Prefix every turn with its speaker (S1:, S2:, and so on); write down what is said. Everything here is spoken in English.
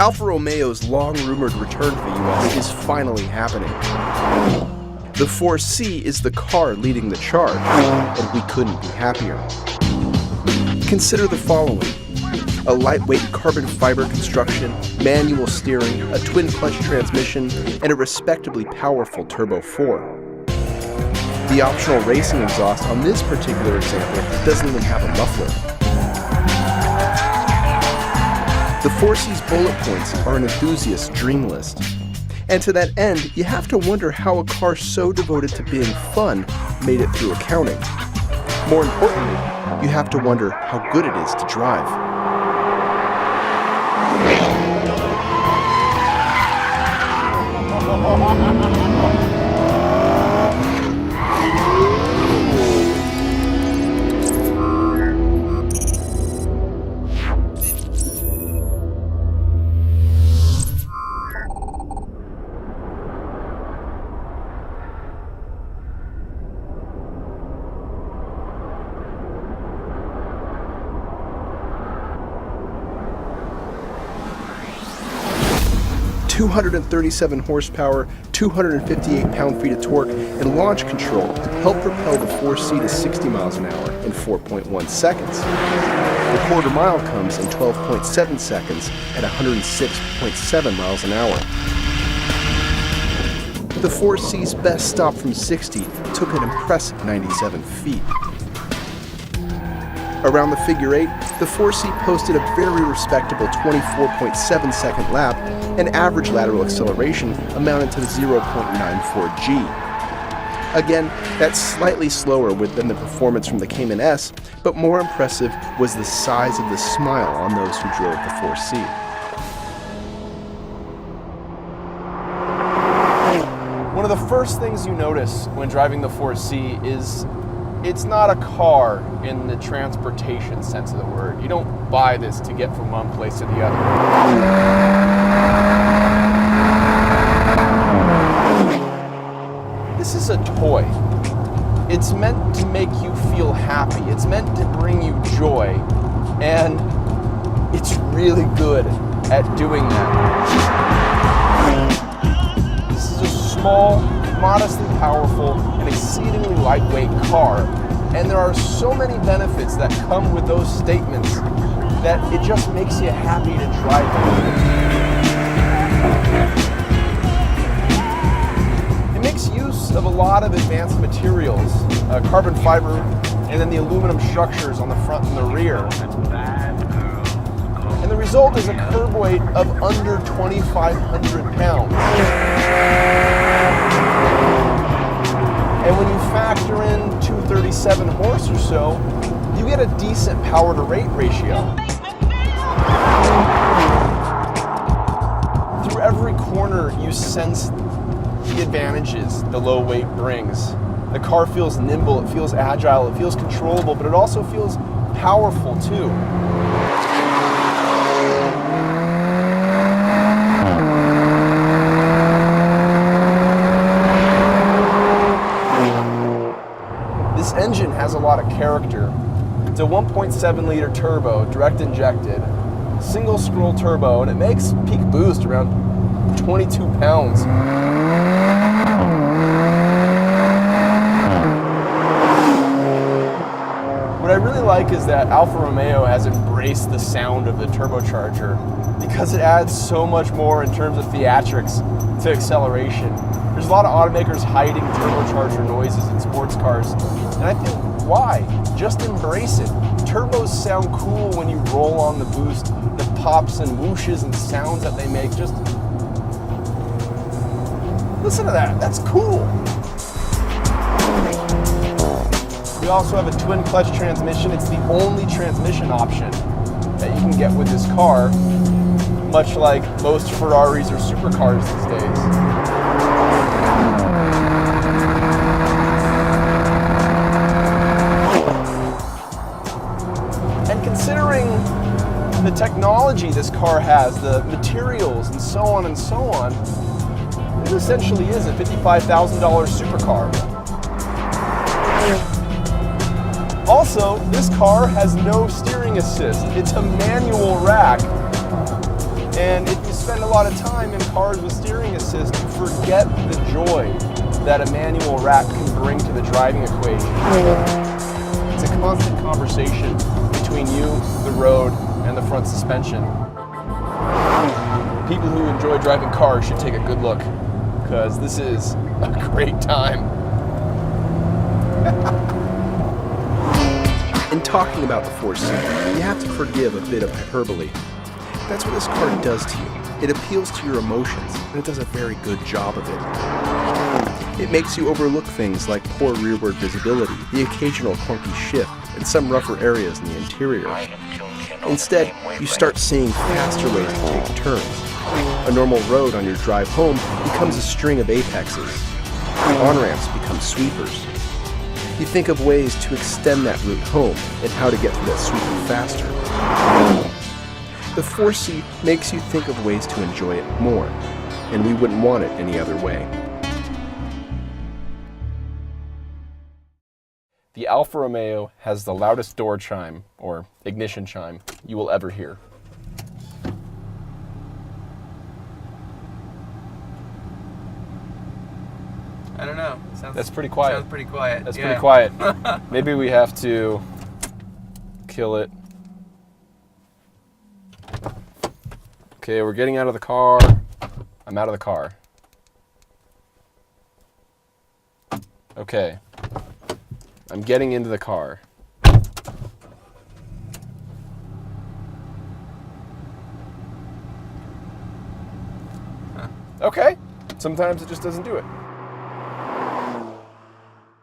S1: Alfa Romeo's long-rumored return to the US is finally happening. The 4C is the car leading the charge, and we couldn't be happier. Consider the following: a lightweight carbon fiber construction, manual steering, a twin-clutch transmission, and a respectably powerful Turbo 4. The optional racing exhaust on this particular example doesn't even have a muffler. The 4C's bullet points are an enthusiast's dream list. And to that end, you have to wonder how a car so devoted to being fun made it through accounting. More importantly, you have to wonder how good it is to drive. 237 horsepower, 258 pound-feet of torque, and launch control help propel the 4C to 60 miles an hour in 4.1 seconds. The quarter mile comes in 12.7 seconds at 106.7 miles an hour. The 4C's best stop from 60 took an impressive 97 feet. Around the figure 8, the 4C posted a very respectable 24.7 second lap, and average lateral acceleration amounted to 0.94 G. Again, that's slightly slower than the performance from the Cayman S, but more impressive was the size of the smile on those who drove the 4C. One of the first things you notice when driving the 4C is it's not a car in the transportation sense of the word. You don't buy this to get from one place to the other. This is a toy. It's meant to make you feel happy. It's meant to bring you joy. And it's really good at doing that. This is a small, modestly powerful, and exceedingly lightweight car. And there are so many benefits that come with those statements that it just makes you happy to drive it. It makes use of a lot of advanced materials, carbon fiber, and then the aluminum structures on the front and the rear. And the result is a curb weight of under 2,500 pounds. And when you factor in 237 horse or so, you get a decent power to rate ratio. Through every corner you sense the advantages the low weight brings. The car feels nimble, it feels agile, it feels controllable, but it also feels powerful too. This engine has a lot of character. It's a 1.7 liter turbo, direct injected, single scroll turbo, and it makes peak boost around 22 pounds. What I really like is that Alfa Romeo has embraced the sound of the turbocharger because it adds so much more in terms of theatrics to acceleration. There's a lot of automakers hiding turbocharger noises in sports cars, and I think, why? Just embrace it. Turbos sound cool when you roll on the boost, the pops and whooshes and sounds that they make. Just listen to that, that's cool. We also have a twin clutch transmission. It's the only transmission option that you can get with this car, much like most Ferraris or supercars these days. And considering the technology this car has, the materials and so on, it essentially is a $55,000 supercar. Also, this car has no steering assist. It's a manual rack. And if you spend a lot of time in cars with steering assist, forget the joy that a manual rack can bring to the driving equation. It's a constant conversation between you, the road, and the front suspension. People who enjoy driving cars should take a good look, because this is a great time. In talking about the 4C, you have to forgive a bit of hyperbole. That's what this car does to you. It appeals to your emotions, and it does a very good job of it. It makes you overlook things like poor rearward visibility, the occasional clunky shift, and some rougher areas in the interior. Instead, you start seeing faster ways to take turns. A normal road on your drive home becomes a string of apexes. On-ramps become sweepers. You think of ways to extend that route home and how to get through that sweeper faster. The 4C makes you think of ways to enjoy it more, and we wouldn't want it any other way. The Alfa Romeo has the loudest door chime, or ignition chime, you will ever hear.
S2: I don't know.
S1: That's pretty quiet.
S2: Sounds pretty quiet.
S1: That's pretty quiet. Maybe we have to kill it. Okay, we're getting out of the car. I'm out of the car. Okay. I'm getting into the car. Okay. Sometimes it just doesn't do it.